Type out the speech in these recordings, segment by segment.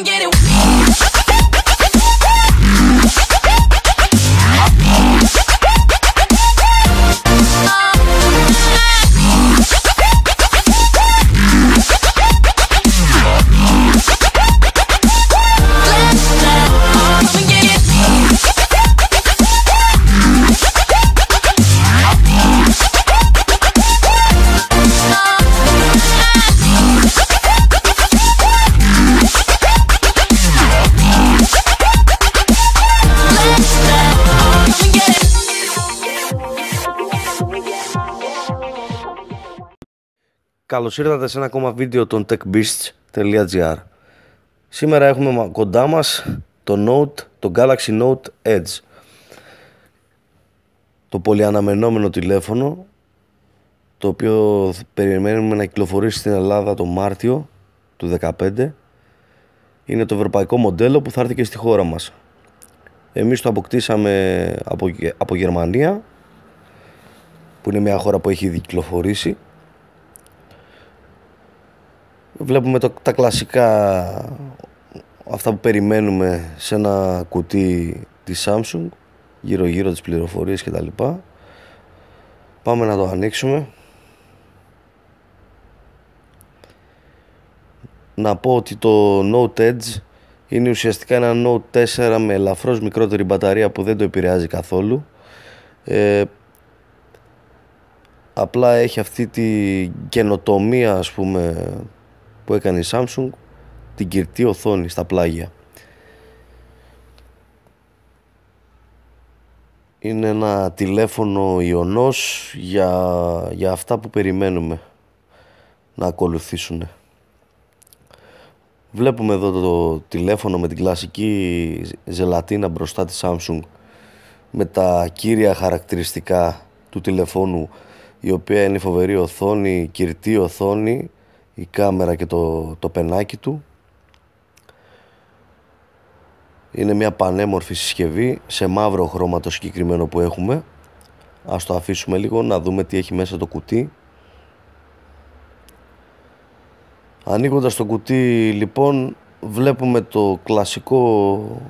and get it. Καλώς ήρθατε σε ένα ακόμα βίντεο των techbeasts.gr. Σήμερα έχουμε κοντά μας το Galaxy Note Edge, το πολυαναμενόμενο τηλέφωνο, το οποίο περιμένουμε να κυκλοφορήσει στην Ελλάδα το Μάρτιο του 2015. Είναι το ευρωπαϊκό μοντέλο που θα έρθει και στη χώρα μας. Εμείς το αποκτήσαμε από Γερμανία, που είναι μια χώρα που έχει ήδη κυκλοφορήσει. Βλέπουμε τα κλασικά, αυτά που περιμένουμε σε ένα κουτί της Samsung, γύρω τις πληροφορίες κτλ. Πάμε να το ανοίξουμε. Να πω ότι το Note Edge είναι ουσιαστικά ένα Note 4 με ελαφρώς μικρότερη μπαταρία που δεν το επηρεάζει καθόλου. Απλά έχει αυτή τη καινοτομία, ας πούμε, που έκανε η Samsung, την κυρτή οθόνη στα πλάγια. Είναι ένα τηλέφωνο ιονός για αυτά που περιμένουμε να ακολουθήσουν. Βλέπουμε εδώ το τηλέφωνο με την κλασική ζελατίνα μπροστά της Samsung, με τα κύρια χαρακτηριστικά του τηλεφώνου, η οποία είναι η φοβερή οθόνη, κυρτή οθόνη, η κάμερα και το πενάκι του. Είναι μια πανέμορφη συσκευή σε μαύρο χρώμα το συγκεκριμένο που έχουμε. Ας το αφήσουμε λίγο να δούμε τι έχει μέσα το κουτί. Ανοίγοντας το κουτί, λοιπόν, βλέπουμε το κλασικό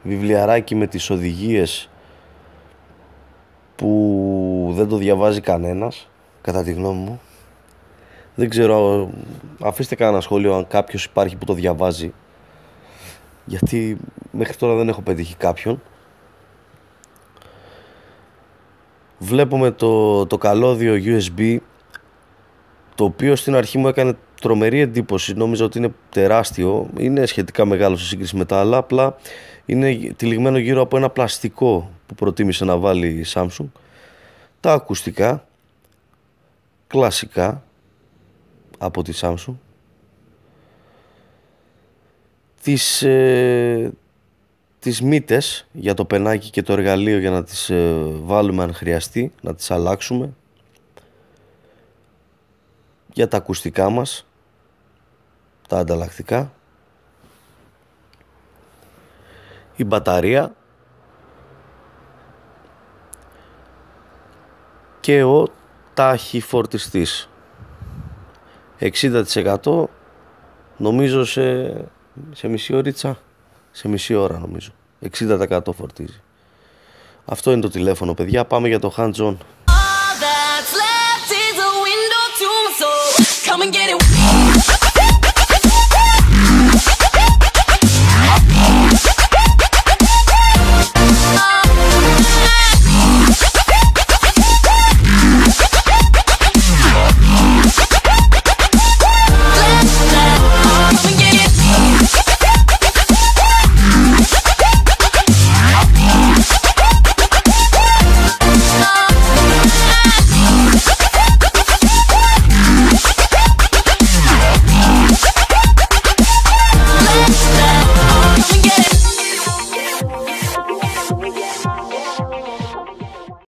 βιβλιαράκι με τις οδηγίες που δεν το διαβάζει κανένας, κατά τη γνώμη μου. Δεν ξέρω, αφήστε κανένα σχόλιο αν κάποιος υπάρχει που το διαβάζει, γιατί μέχρι τώρα δεν έχω πετύχει κάποιον. Βλέπουμε το καλώδιο USB, το οποίο στην αρχή μου έκανε τρομερή εντύπωση. Νόμιζα ότι είναι τεράστιο, είναι σχετικά μεγάλο σε σύγκριση με τα άλλα, απλά είναι τυλιγμένο γύρω από ένα πλαστικό που προτίμησε να βάλει η Samsung. Τα ακουστικά κλασικά από τη Samsung, τις μύτες για το πενάκι και το εργαλείο για να τις βάλουμε αν χρειαστεί, να τις αλλάξουμε, για τα ακουστικά μας, τα ανταλλακτικά, η μπαταρία και ο ταχυφορτιστής. 60% νομίζω σε μισή ωρίτσα, σε μισή ώρα νομίζω, 60% φορτίζει. Αυτό είναι το τηλέφωνο, παιδιά. Πάμε για το hands-on. All that's left is a window to my soul. Come and get it.